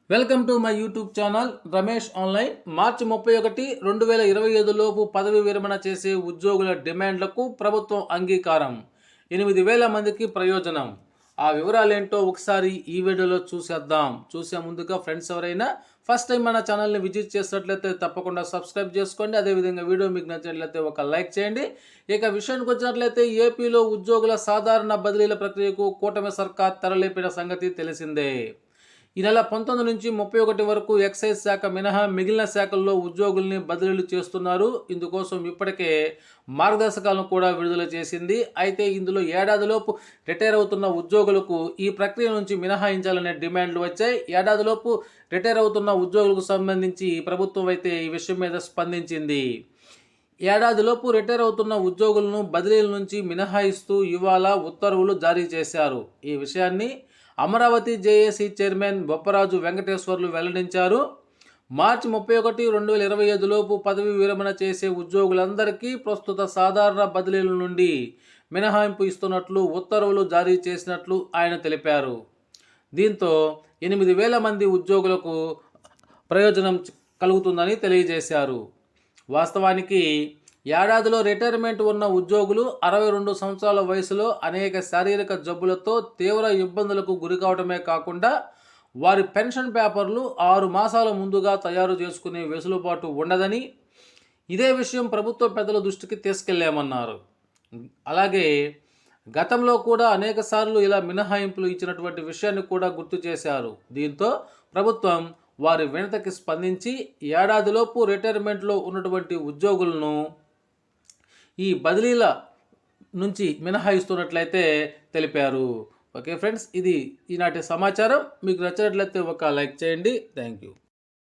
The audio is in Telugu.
Welcome to my YouTube channel Ramesh online. మార్చి 31, 2025 లోపు పదవి విరమణ చేసే ఉద్యోగుల డిమాండ్లకు ప్రభుత్వం అంగీకారం. 8,000 మందికి ప్రయోజనం. ఆ వివరాలేంటో ఒకసారి ఈ వీడియోలో చూసేద్దాం. చూసే ముందుగా ఫ్రెండ్స్ ఎవరైనా ఫస్ట్ టైం మన ఛానల్ని విజిట్ చేసినట్లయితే తప్పకుండా సబ్స్క్రైబ్ చేసుకోండి. అదేవిధంగా వీడియో మీకు నచ్చినట్లయితే ఒక లైక్ చేయండి. ఇక విషయానికి వచ్చినట్లయితే ఏపీలో ఉద్యోగుల సాధారణ బదిలీల ప్రక్రియకు కూటమి సర్కార్ తెరలేపిన సంగతి తెలిసిందే. ఈ నెల 19 నుంచి 31 వరకు ఎక్సైజ్ శాఖ మినహా మిగిలిన శాఖల్లో ఉద్యోగుల్ని బదిలీలు చేస్తున్నారు. ఇందుకోసం ఇప్పటికే మార్గదర్శకాలను కూడా విడుదల చేసింది. అయితే ఇందులో ఏడాదిలోపు రిటైర్ అవుతున్న ఉద్యోగులకు ఈ ప్రక్రియ నుంచి మినహాయించాలనే డిమాండ్లు వచ్చాయి. ఏడాదిలోపు రిటైర్ అవుతున్న ఉద్యోగులకు సంబంధించి ప్రభుత్వం అయితే ఈ విషయం మీద స్పందించింది. ఏడాదిలోపు రిటైర్ అవుతున్న ఉద్యోగులను బదిలీల నుంచి మినహాయిస్తూ ఇవాళ ఉత్తర్వులు జారీ చేశారు. ఈ విషయాన్ని అమరావతి జేఏసీ చైర్మన్ బొప్పరాజు వెంకటేశ్వర్లు వెల్లడించారు. మార్చి 31, 2025 లోపు పదవి విరమణ చేసే ఉద్యోగులందరికీ ప్రస్తుత సాధారణ బదిలీల నుండి మినహాయింపు ఇస్తున్నట్లు ఉత్తర్వులు జారీ చేసినట్లు ఆయన తెలిపారు. దీంతో 8,000 మంది ఉద్యోగులకు ప్రయోజనం కలుగుతుందని తెలియజేశారు. వాస్తవానికి ఏడాదిలో రిటైర్మెంట్ ఉన్న ఉద్యోగులు 62 సంవత్సరాల వయసులో అనేక శారీరక జబ్బులతో తీవ్ర ఇబ్బందులకు గురికావటమే కాకుండా వారి పెన్షన్ పేపర్లు 6 మాసాల ముందుగా తయారు చేసుకునే వెసులుబాటు ఉండదని, ఇదే విషయం ప్రభుత్వ పెద్దల దృష్టికి తీసుకెళ్లామన్నారు. అలాగే గతంలో కూడా అనేకసార్లు ఇలా మినహాయింపులు ఇచ్చినటువంటి విషయాన్ని కూడా గుర్తు చేశారు. దీంతో ప్రభుత్వం వారి వినతికి స్పందించి ఏడాదిలోపు రిటైర్మెంట్లో ఉన్నటువంటి ఉద్యోగులను ఈ బదిలీల నుంచి మినహాయిస్తున్నట్లయితే తెలిపారు. ఓకే ఫ్రెండ్స్, ఇది ఈనాటి సమాచారం. మీకు నచ్చినట్లయితే ఒక లైక్ చేయండి. Thank you.